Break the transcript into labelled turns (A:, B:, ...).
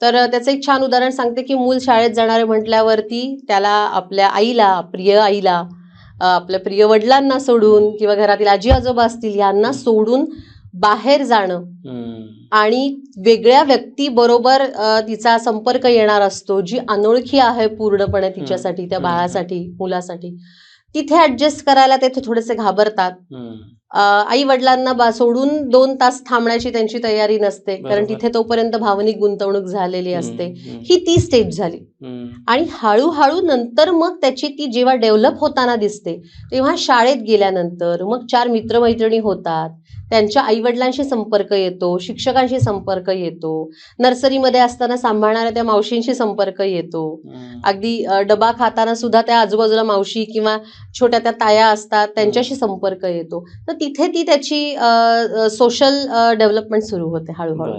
A: तर त्याचं एक छान उदाहरण सांगते की मूल शाळेत जाणारे म्हटल्यावरती त्याला आपल्या आईला, प्रिय आईला, आपल्या प्रिय वडिलांना सोडून किंवा घरातील आजी आजोबा असतील यांना सोडून बाहेर जाणं आणि वेगळ्या व्यक्तीबरोबर तिचा संपर्क येणार असतो, जी अनोळखी आहे पूर्णपणे तिच्यासाठी, त्या बाळासाठी, मुलासाठी. तिथे ऍडजस्ट करायला ते थोडेसे घाबरतात. आई वडिलांना सोडून 2 तास थांबण्याची त्यांची तयारी नसते, कारण तिथे तोपर्यंत भावनिक गुंतवणूक झालेली असते. ही ती स्टेज झाली. आणि हळूहळू नंतर मग त्याची ती जेव्हा डेव्हलप होताना दिसते, तेव्हा शाळेत गेल्यानंतर मग 4 मित्रमैत्रिणी होतात, त्यांच्या आईवडिलांशी संपर्क येतो, शिक्षकांशी संपर्क येतो, नर्सरीमध्ये असताना सांभाळणाऱ्या त्या मावशींशी संपर्क येतो, अगदी डबा खाताना सुद्धा त्या आजूबाजूला मावशी किंवा छोट्या त्या ताया असतात त्यांच्याशी संपर्क येतो. तर तिथे ती त्याची सोशल डेव्हलपमेंट सुरू होते हळूहळू.